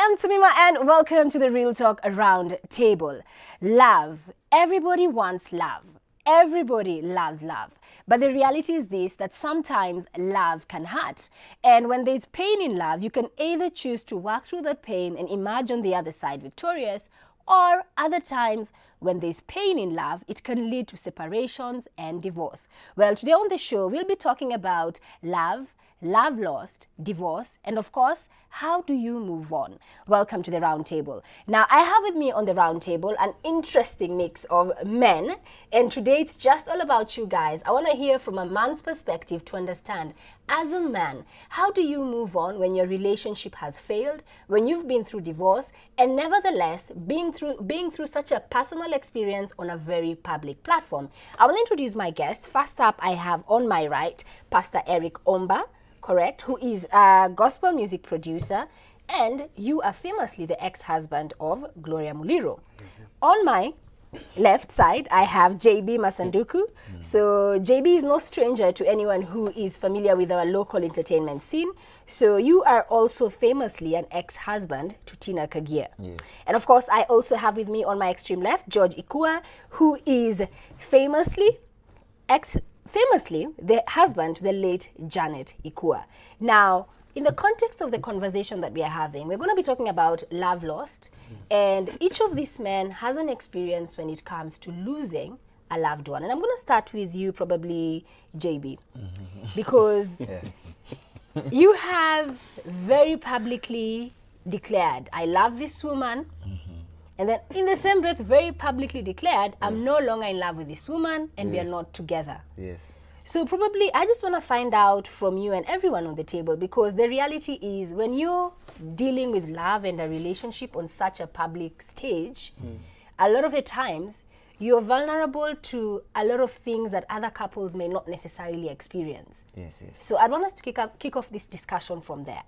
I'm Tumima and welcome to the Real Talk Round Table. Love. Everybody wants love. Everybody loves love. But the reality is this, that sometimes love can hurt. And when there's pain in love, you can either choose to walk through that pain and emerge on the other side victorious, or other times, when there's pain in love, it can lead to separations and divorce. Well, today on the show, we'll be talking about love, love lost, divorce, and of course, how do you move on? Welcome to the round table. Now, I have with me on the round table an interesting mix of men, and today it's just all about you guys. I want to hear from a man's perspective to understand, as a man, how do you move on when your relationship has failed, when you've been through divorce, and nevertheless, being through such a personal experience on a very public platform? I will introduce my guest. First up, I have on my right, Pastor Erick Omba, correct, who is a gospel music producer, and you are famously the ex-husband of Gloria Muliro. On my left side, I have JB Masanduku. So JB is no stranger to anyone who is familiar with our local entertainment scene. So you are also famously an ex-husband to Tina Kagia. Yes. And of course, I also have with me on my extreme left, George Ikua, who is famously the husband to the late Janet Ikua. Now, in the context of the conversation that we are having, we're going to be talking about love lost, and each of these men has an experience when it comes to losing a loved one. And I'm going to start with you, probably JB, because you have very publicly declared, I love this woman, and then in the same breath, very publicly declared, I'm no longer in love with this woman, and we are not together. Yes. So probably, I just want to find out from you and everyone on the table, because the reality is when you're dealing with love and a relationship on such a public stage, a lot of the times, you're vulnerable to a lot of things that other couples may not necessarily experience. Yes, yes. So I'd want us to kick off this discussion from there.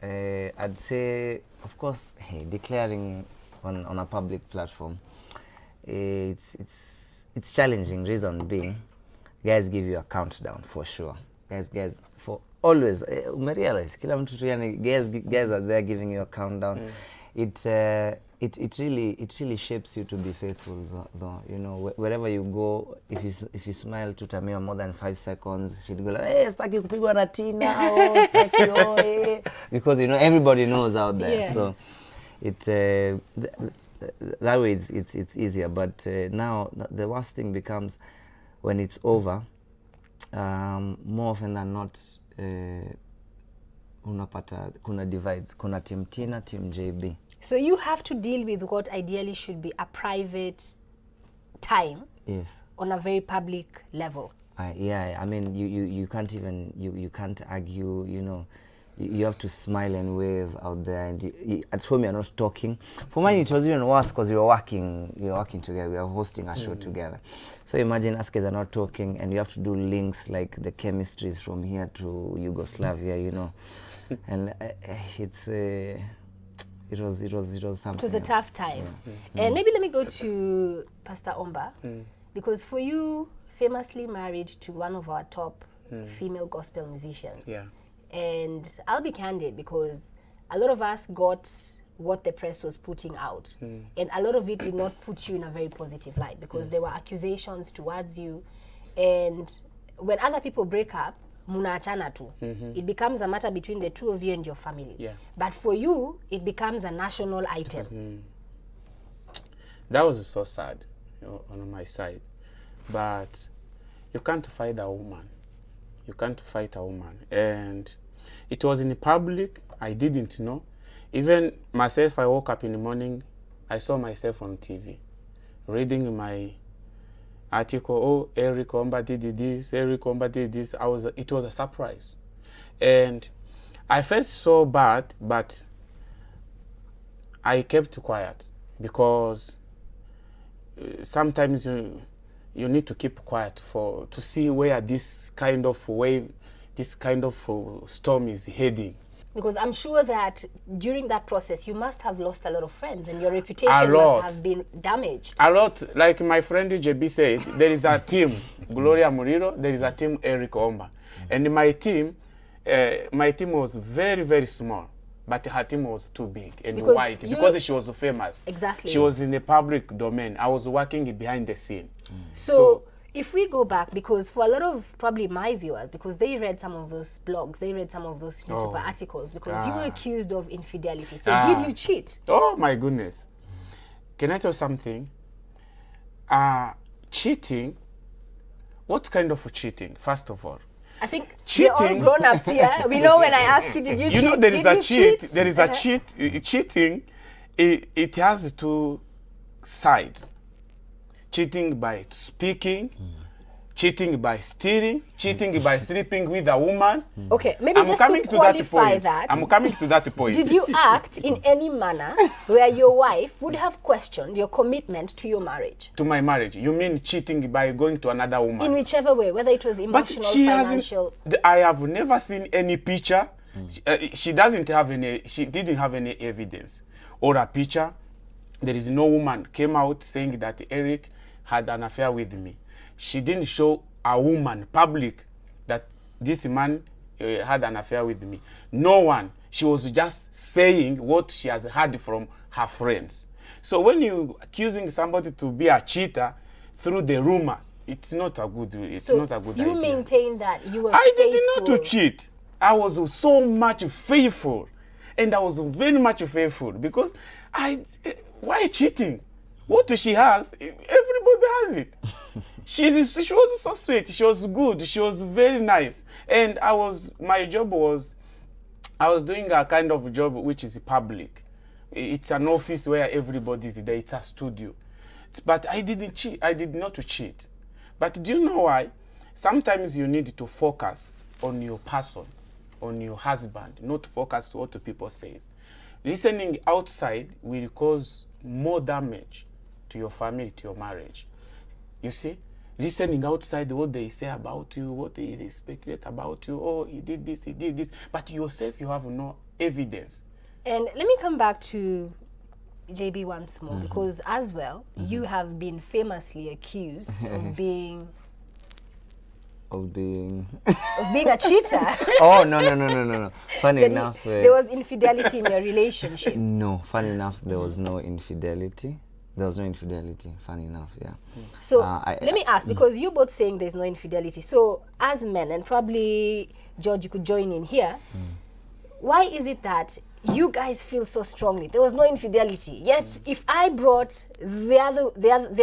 I'd say, of course, declaring on a public platform, it's challenging. Reason being, guys give you a countdown for sure. Guys for always. Realize, guys are there giving you a countdown. It really shapes you to be faithful, though. You know, wherever you go, if you smile to Tamia more than 5 seconds, she'd go like, hey, staki kupigwa na Tina, oh, staki, oh, hey. Because, you know, everybody knows out there. Yeah. So that way it's easier. But now the worst thing becomes when it's over. More often than not, unapata kuna divides, kuna team Tina, team JB. So you have to deal with what ideally should be a private time. Yes. On a very public level. Yeah, I mean, you can't even, you can't argue, you know. You have to smile and wave out there, and at home you're not talking. For mine it was even worse because we were working together, we were hosting a show together. So imagine us guys are not talking, and you have to do links like the chemistries from here to Yugoslavia, you know. And it was something. It was a tough time. Yeah. And maybe let me go to Pastor Omba, because for you, famously married to one of our top female gospel musicians. Yeah. And I'll be candid, because a lot of us got what the press was putting out. And a lot of it did not put you in a very positive light, because there were accusations towards you. And when other people break up, munaachana tu. It becomes a matter between the two of you and your family. Yeah. But for you, it becomes a national item. That was so sad, you know, on my side. But you can't fight a woman. You can't fight a woman. And it was in public. I didn't know. Even myself, I woke up in the morning, I saw myself on TV, reading my article, oh, Erick Omba did this, Erick Omba did this. It was a surprise. And I felt so bad, but I kept quiet, because sometimes you need to keep quiet to see where this kind of wave, this kind of storm is heading. Because I'm sure that during that process, you must have lost a lot of friends, and your reputation must have been damaged. A lot. Like my friend JB said, there is a team, Gloria Muliro, there is a team Erick Omba. And my team, my team was very, very small, but her team was too big and Because white you- because she was famous. Exactly. She was in the public domain. I was working behind the scene. So if we go back, because for a lot of probably my viewers, because they read some of those blogs, they read some of those newspaper articles, because you were accused of infidelity. So did you cheat? Oh my goodness. Can I tell you something? Cheating, what kind of cheating, first of all? I think Cheating. we're all grown-ups here. We know when I ask you, did you cheat? You know there is Did a you cheat. cheat? There is a cheat. Cheating, it has two sides. Cheating by speaking, cheating by stealing, cheating by sleeping with a woman. Okay, maybe I'm just coming to to that qualify point. that. I'm coming to that point. Did you act in any manner where your wife would have questioned your commitment to your marriage? To my marriage? You mean cheating by going to another woman? In whichever way, whether it was emotional, But she financial. hasn't. I have never seen any picture. She doesn't have any. She didn't have any evidence or a picture. There is no woman came out saying that Erick had an affair with me. She didn't show a woman public that this man had an affair with me. No one. She was just saying what she has heard from her friends. So when you accusing somebody to be a cheater through the rumors, it's not a good. It's So not a good you idea. maintain that you were I faithful. did not to cheat. I was so much faithful, and I was very much faithful because why cheating? What she has, everybody has it. She was so sweet. She was good. She was very nice, and my job was, I was doing a kind of job which is public. It's an office where everybody is there. It's a studio, but I didn't cheat. I did not cheat. But do you know why? Sometimes you need to focus on your person, on your husband, not focus on what people say. Listening outside will cause more damage to your family, to your marriage. You see? Listening outside what they say about you, what they speculate about you, oh, he did this, but yourself, you have no evidence. And let me come back to JB once more, because as well, you have been famously accused of being Of being. a cheater. Oh, no. Funny enough. There was infidelity in your relationship. No, funny enough, there was no infidelity. There was no infidelity, funny enough, yeah. So let me ask, because you're both saying there's no infidelity. So as men, and probably George, you could join in here, why is it that you guys feel so strongly there was no infidelity? Yes, if I brought the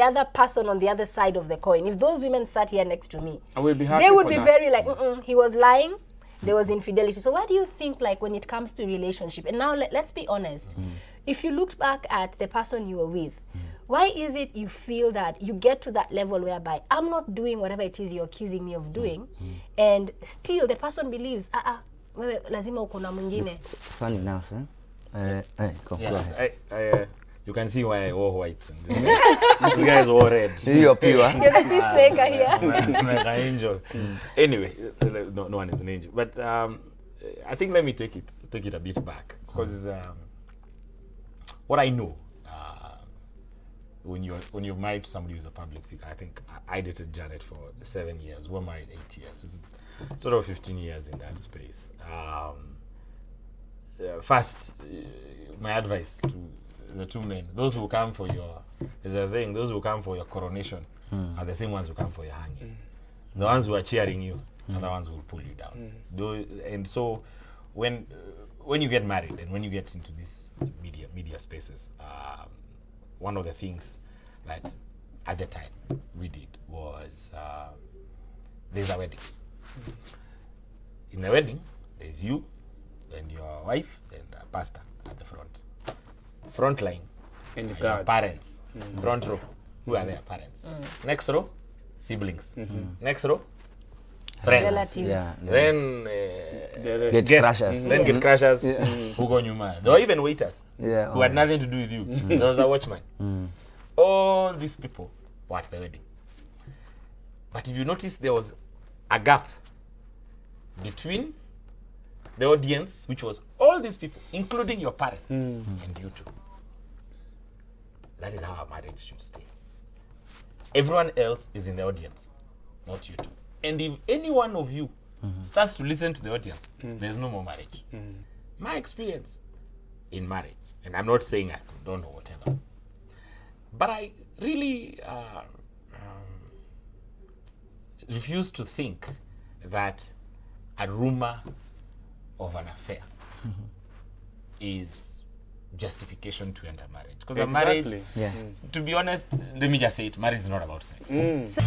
other person on the other side of the coin, if those women sat here next to me, I will be happy they would for be that. very like, he was lying, there was infidelity. So why do you think, like, when it comes to relationship, and now let's be honest, if you looked back at the person you were with, why is it you feel that you get to that level whereby I'm not doing whatever it is you're accusing me of doing, and still the person believes, wewe lazima uko na mwingine? Funny enough, go ahead. You can see why I wore white. You guys wore red. You're pure. You're the peacemaker here. Like an angel. Anyway, no one is an angel. But I think let me take it a bit back, because what I know, when you're married to somebody who's a public figure, I think I dated Janet for 7 years. We're married 8 years. It's sort of 15 years in that space. First, my advice to the two men, those who come for your, as I was saying, those who come for your coronation are the same ones who come for your hanging. The ones who are cheering you are the ones who will pull you down. And so when you get married and when you get into these media spaces, one of the things that at the time we did was there's a wedding. In the wedding, there's you and your wife and a pastor at the front. Front line, And your God. parents. Front row, who are their parents. Next row, siblings. Next row, friends. Relatives. Yeah. Then The Get guests. crashers. Then get crashers. Who go nyuma. There were even waiters Yeah. who had nothing to do with you. There was a watchman. All these people were at the wedding. But if you notice, there was a gap between the audience, which was all these people, including your parents and you two. That is how a marriage should stay. Everyone else is in the audience, not you two. And if any one of you starts to listen to the audience, there's no more marriage. My experience in marriage, and I'm not saying I don't know whatever, but I really refuse to think that a rumor of an affair is justification to enter marriage. Because a marriage, Exactly. Yeah. to be honest, let me just say it, marriage is not about sex.